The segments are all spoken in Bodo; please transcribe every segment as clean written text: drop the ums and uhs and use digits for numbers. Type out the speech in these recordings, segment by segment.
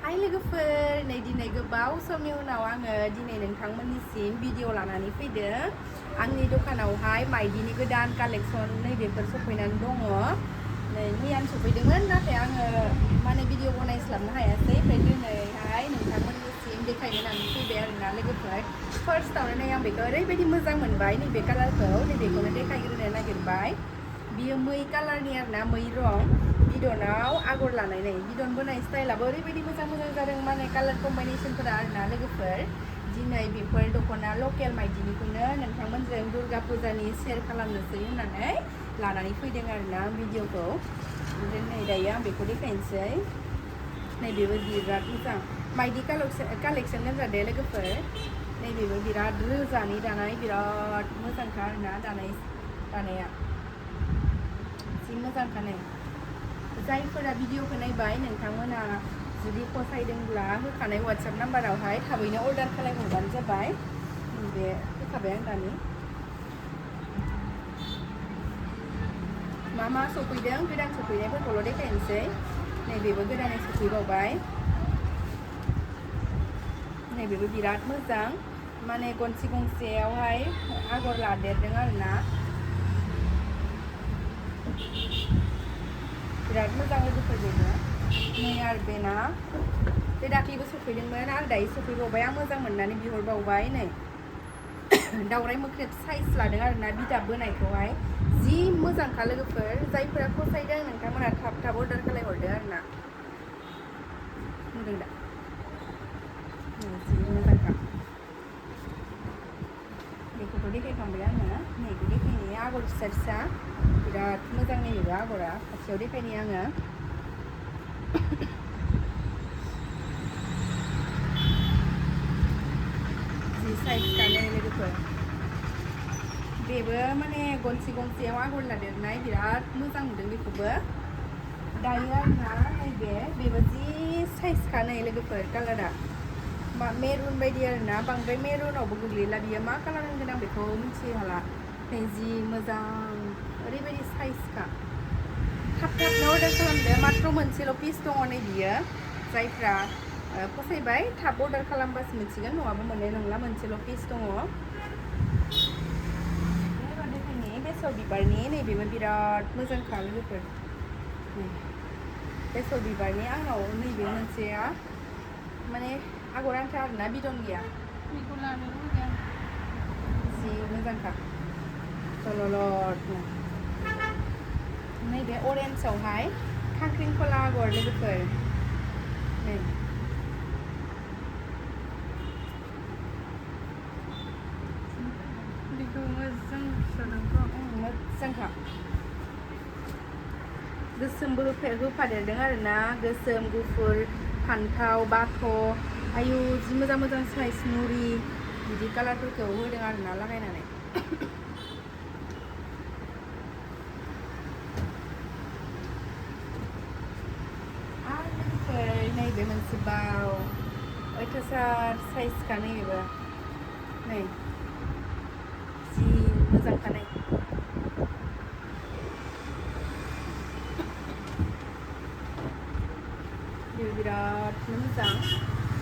Hai लोगोफोर नै दिनै गोबाव समनि उनाव आङो दिनै नोंथांमोननिसिम भिडिअ लानानै फैदों आंनि दखानावहाय माइदिनि गोदान कालेक्सन नैबेफोर सफैनानै दङ नै मैयानो सफैदोंमोन नाथाय आङो माने भिडिअ बनायस्लाबनो हायासै ओमफ्राय दिनैहाय नोंथांमोननिसिम देखायनो होननानै फैबाय आरोना लोगोफोर फार्स्टआवनो नै आं बेखौ ओरैबायदि मोजां मोनबाय नैबे कालारखौ नैबेखौनो देखायग्रोनो नागिरबाय बियो मै कालारनि आरोना मै रं बिदनाव आगर लानाय नै बिदन बोनाय स्टाइलाबो ओरैबायदि मोजां जादों माने कालार कम्बिनेशनफोरा आरोना लोगोफोर दिनै बेफोर दख'ना लकेल माइदिनिखौनो नोंथांमोनजों दुर्गा फुजानि शेयार खालामनोसै होननानै लानानै फैदों आरोना भिडिअखौ ओमफ्राय नै दायो आं बेखौ देखायनोसै नैबेबो बिराद मोजां माइदि कालेक्सन होनजादे लोगोफोर नैबेबो बिराद रोजानि दानाय बिराद मोजांखा आरोना दानाया जि मोजांखा नै जायफोरा भिडिअखौ नायबाय नोंथांमोना जुदि फसायदोंब्ला होखानाय वाट्सएप नाम्बारावहाय थाबैनो अर्डार खालामहरबानो जाबाय बे होखाबाय आं दानि मा सफैदों गोदान सफैनायफोरखौल' देखायनोसै नैबेबो गोदानै सफैबावबाय नैबेबो बिराद मोजां माने गनसि गंसेयावहाय आगर लादेरदों आरोना बिराद मोजां लोगोफोर बेनो नै आरो बेना बे दाख्लैबो सफैदोंमोन आरो दायो सफैबावबाय आं मोजां मोननानै बिहरबावबाय नै दावराइ मोख्रेब साइज लादों आरोना बिदाब बोनायखौहाय जि मोजांखा लोगोफोर जायफोरा फसायदों नोंथांमोना थाब अर्डार खालामहरदो आरोना नुदों दा जि मोजांखा बेखौथ' देखायखांबाय आङो नैबे देखायनाय आगर फिसा बिराद मोजां नैबेबो आगरा खाथियाव देखायनाय आङो जि साइज खानो लोगोफोर बेबो माने गनसि गंसेयाव आगर लादेरनाय बिराद मोजां नुदों बेखौबो दायो आरोना बेबो जि साइज खानो लोगोफोर कालारा मेरुन बायदि आरोना बांद्राय मेरुनावबो गोग्लैला बियो मा कालार होनगोन आं बेखौ मिथिहाला नै जि मोजां ओरैबायदि साइजखा थाबनो अर्डार खालामदो मात्र मोनसेल' पिस दङ नै बियो जायफ्रा फसायबाय थाब अर्डार खालामबासो मोनसिगोन नङाबा मोननाय नंला मोनसेल' पिस दङ देखायनाय बेसर बिबारनि नैबेबो बिराद मोजांखा लोगोफोर बेसर बिबारनि आंनाव नैबे मोनसेया माने आगर आन्था आरोना बिदन गैया बेखौ लानो लुबैदों जि मोजांखा जललटनो नैबे अरेन्जआवहाय खांख्रिंखला आगर लोगोफोर नै बेखौ मोजांखा गोसोमबो होफादेरदों आरोना गोसोम गुफुर फान्थाव बाथ' आयु जि मोजां साइज नुरि बिदि कालारफोरखौ होदों आरोना लागायनानै आरो लोगोफोर नैबे मोनसे बाव अयथासार साइजखा नैबेबो नै जि मोजांखा नै बिराद मोजां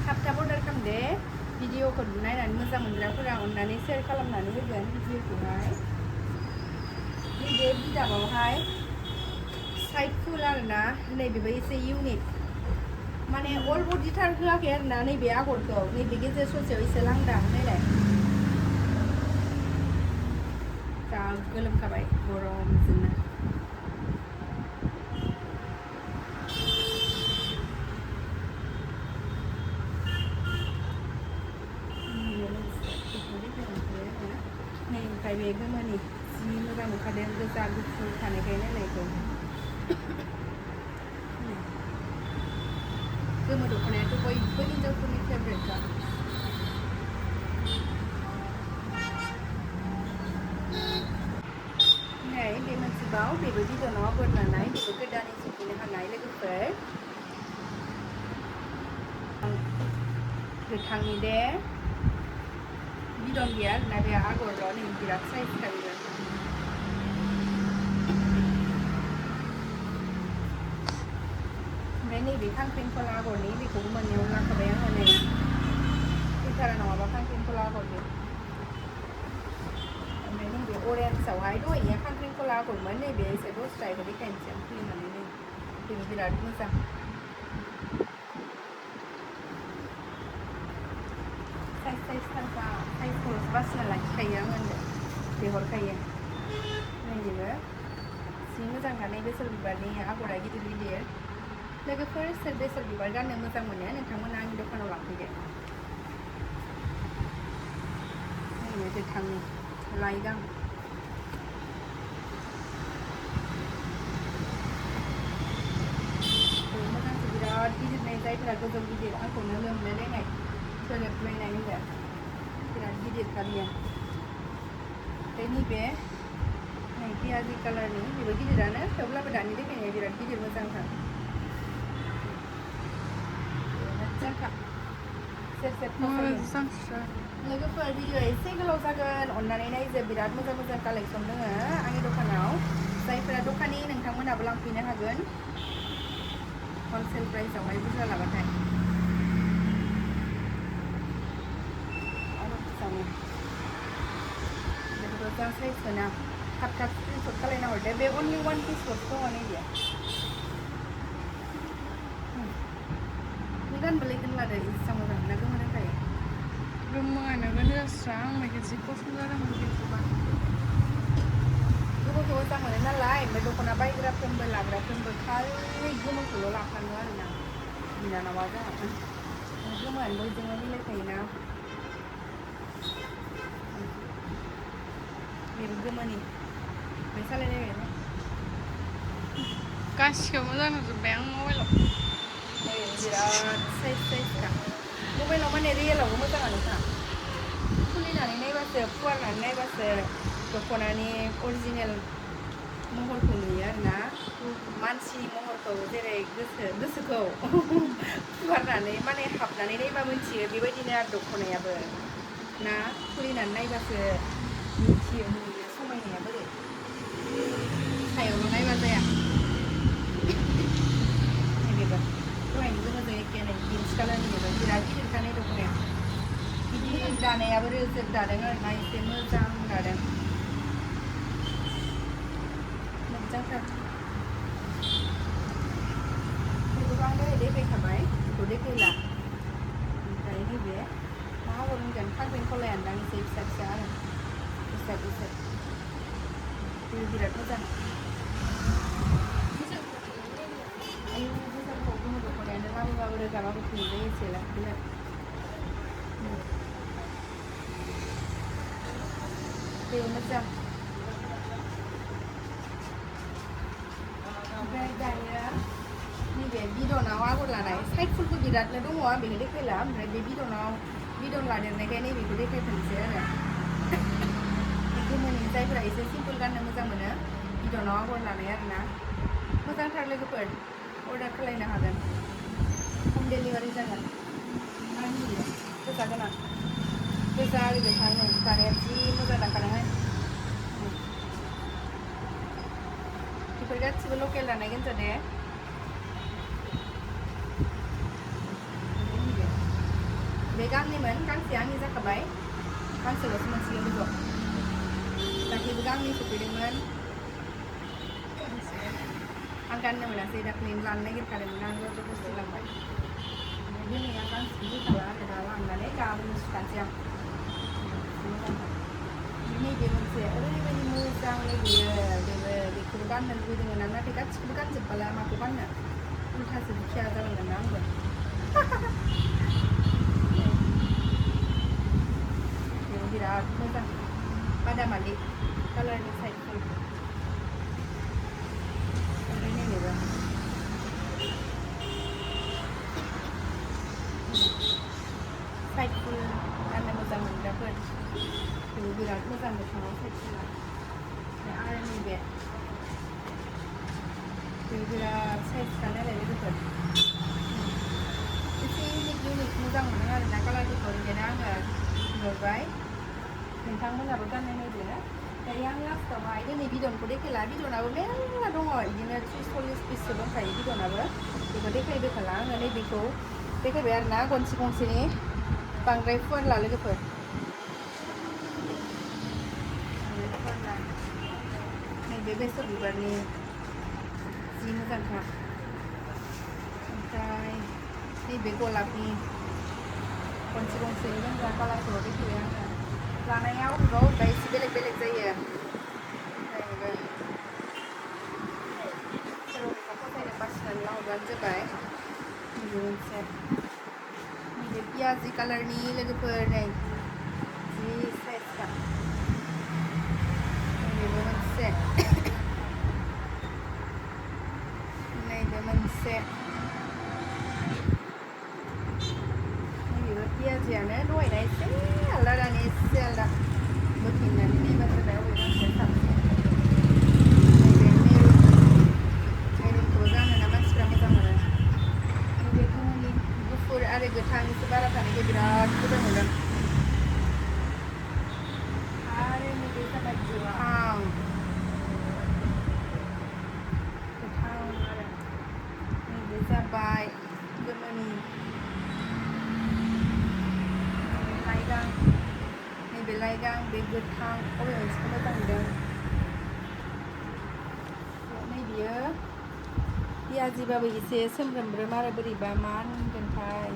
थाब अर्डार खालामदे भिडिअखौ नायनानै मोजां मोनग्राफोरा अननानै शेयार खालामनानै होगोन भिडिअखौहाय नैबे बिदाबावहाय साइड फुल आरोना नैबेबो एसे इउनिक माने अल बडिथार होआखै आरोना नैबे आगरखौ नैबे गेजेर ससेयाव एसे लांदां नायलाय जा गोलोमखाबाय गरमजोंनो ओमफ्राय बे गोमोनि जि मोजां नुखादों गोजा गुफुर थानायखाय नायनायखौ गोमो दख'नायाथ' बयबो हिन्जावफोरनि फेभरेटखा नै बे मोनसेबाव बेबो बिदनाव आगर लानाय बेबो गोदानै सफैनो हानाय लोगोफोर गोथांनि दे बिदन गैया आरोना बे आगरल' नै बिराद साइज खालामो ओमफ्राय नैबे खांख्रिखला आगरनि बेखौबो मोननैयाव लाखाबाय आङो नै फैथारा नङाबा खांख्रिखला आगरनि ओमफ्राय नैबे अरेन्जआवहाय दहायनिया खांख्रिखला आगरमोन नैबे एसे दस्रा बेखौ देखायनोसै आं खुलिनानै नै बेबो बिराद मोजां साइज साइजखौल'सो बासिना लाखिखायो आङो बिहरखायो नै बेबो जि मोजां गाननाय बेसर बिबारनि आगरा गिदिर गिदिर लोगोफोर सोर बेसर बिबार गाननो मोजां मोनो नोंथांमोना आंनि दखानाव लांफैदो नै गोथांनि लाइगां मोजांसो बिराद गिदिर नै जायफोरा गोजौ गिदिर आंखौनो लोमलायलायनाय थोरोबलायनाय होनदों बिराद गिदिरखा बियो ओमफ्राय नैबे नै पियाजि कालारनि बेबो गिदिरानो थेवब्लाबो दानि देखायनाया बिराद गिदिर मोजांथार मोजांखा सेर लोगोफोर भिडिअ एसे गोलाव जागोन अननानै नायजो बिराद मोजां मोजां कालेक्सन दङ आंनि दखानाव जायफोरा दखानि नोंथांमोनाबो लांफैनो हागोन हलसेल प्राइसआवहाय बुरजा लाबाथाय बेखौथ' जा साइज मोना थाब स्क्रिनशट खालायना हरदो बे अनलि वान पिसल'सो दङ नैबे नों गानबालाय दोनलादो इसेबां मोजां ना गोमो दोनखायो गोमोआनो गानजास्रा आंनो जि पसन्द जादोंमोन बेखौबा गोमोखौ मोजां मोनो नालाय ओमफ्राय दख'ना बायग्राफोरबो लाग्राफोरबो खालि गोमोखौल' लाफानो आरोना बिनानावा जोंहा गोमोआनो बयजोंबो मिलायखायोना बेबो गोमोनि बे सालायनायबाय गासिखौबो मोजां नुजोब्बाय आं मबाइलाव बिराद साइजखा मबाइलाव माने रियेलावबो मोजाङानोखा खुलिनानै नायबासो फुवारनानै नायबासो दख'नानि अरिजिनेल महरखौ नुयो आरोना मानसिनि महरखौ जेरै गोसोखौ फुवारनानै माने हाबनानै नायबा मिथियो बेबायदिनो आरो दख'नायाबो ना खुलिनानै नायबासो मिथियो नुयो समायनाया बोरै सायावल' नायबा जाया नैबेबो दहायनि गोमोजों एखे नै बिन्स कालारनिबो बिराद गिदिरखानाय दख'नाया गिदिर दानायाबो रोजोब दादों आरोना एसे मोजां दादों मोजांथार बेखौबो आं दहाय देखायखाबाय बेखौ देखायला ओमफ्राय नैबे मा आगर होनगोन खांख्रिखलायानो दां एसे फिसा फिसा आरो गुसेब बेबो बिराद मोजां आयु मोजांखौ गोमो दख'नायानो लाबोबाबो रोगाबाबो थोयो एसे लाखिनो बेबो मोजां ओमफ्राय दानिया नैबे बिदनाव आगर लानाय साइड फुलबो बिरादनो दङ आं बेखौ देखायला ओमफ्राय बे बिदन लादेरनायखाय नैबेखौ देखायफिनसै आरो गोमोनि जायफोरा एसे सिम्पोल गाननो मोजां मोनो बिदनाव आगर लानाय आरोना मोजांथार लोगोफोर अर्डार खालायनो हागोन हम डेलिभारि जागोन आंनि गोजा गोनां गोजा आरो गोथां दानाया जि मोजां दाखादोंहाय बेफोर गासिबो लकेल दानाय गोनजा दे बे गांनैमोन गांसे आंनि जाखाबाय गांसेल'सो मोनसिगोन बेखौ दाख्लैबो गांनै सफैदोंमोन आं गाननो मोनासै दाख्लैनो लानो नागिरखादोंमोन आं जबरदस्ति लांबाय ओमफ्राय दिनै आं गांसेखौ होखाला आरो दा लांनानै गाबोन सुखानोसै आं नैबे मोनसे ओरैबायदि मोजां बेयो बेखौबो गाननो लुबैदोंमोन आं नाथाय गासिखौबो गानजोबबाला माखौ गाननो उल्थासो दुखिया जालांगोन ना आंबो बेबो बिराद मोजां बादामालि कालारनि साइड फुल ओमफ्राय नैबेबो साइड फुल गाननो मोजां मोनग्राफोर बेबो बिराद मोजां गोथाङाव साइड फुला ओमफ्राय आरो नैबे बेबो बिराद साइजखा नालाय लोगोफोर एसे इउनिक मोजां मोनो आरोना कालारफोरखौ ओंखायनो आङो बिहरबाय नोंथांमोनहाबो गाननो नायदो दायो आं लास्टावहाय दिनै बिदनखौ देखायला बिदनाबो मेरला दङ बिदिनो 30-40 पिससो दंखायो बिदनाबो बेखौ देखायबाय थाला आङो नैबेखौ देखायबाय आरो ना गंसेनि बांद्राय फुवारला लोगोफोर नैबे बेसर बिबारनि जि मोजांखा ओमफ्राय नैबे गलापनि गंसेनि मोजां कालारखौ देखायबाय आङो लानाया अबेबा एसे बेलेग जायो ओमफ्राय सोरबा फसायनो बासिनानै लाहरबानो जाबाय नैबे मोनसे नैबे पियाजि कालारनि लोगोफोर नै जि साइजखा नैबेबो मोनसे नैबे मोनसे नैबेबो पियाजियानो दहायना एसे आलदा दानि एसे आलदा बोखांनानै नायबा जाबाय अबे मोनसे साबसिन नैबे मेरुनखौबो गानोना मानसिफ्रा मोजां मोनो नैबे गुफुर आरो गोथां एसे बारा थानायखौ बिराद मोजां मोनो आरो नैबे जाबाय गोथां आरो नैबे जाबाय गोमोनि नैबे लाइगां बे गोथां अबे मोनसेखौ मोजां मोनदों नैबेयो पियाजिबाबो एसे सोमब्रोमब्रोम आरो बोरैबा मा होनगोनथाय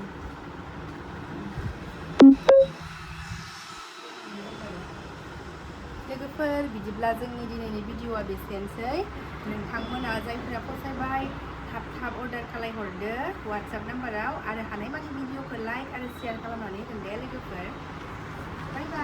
लोगोफोर बिदिब्ला जोंनि दिनैनि भिडिअआ बेसेनोसै नोंथांमोना जायफोरा फसायबाय थाब अर्डार खालायहरदो वाट्सएप नाम्बाराव आरो हानायमानि भिडिअखौ लाइक आरो शेयार खालामनानै होदो दे लोगोफोर बाय बाय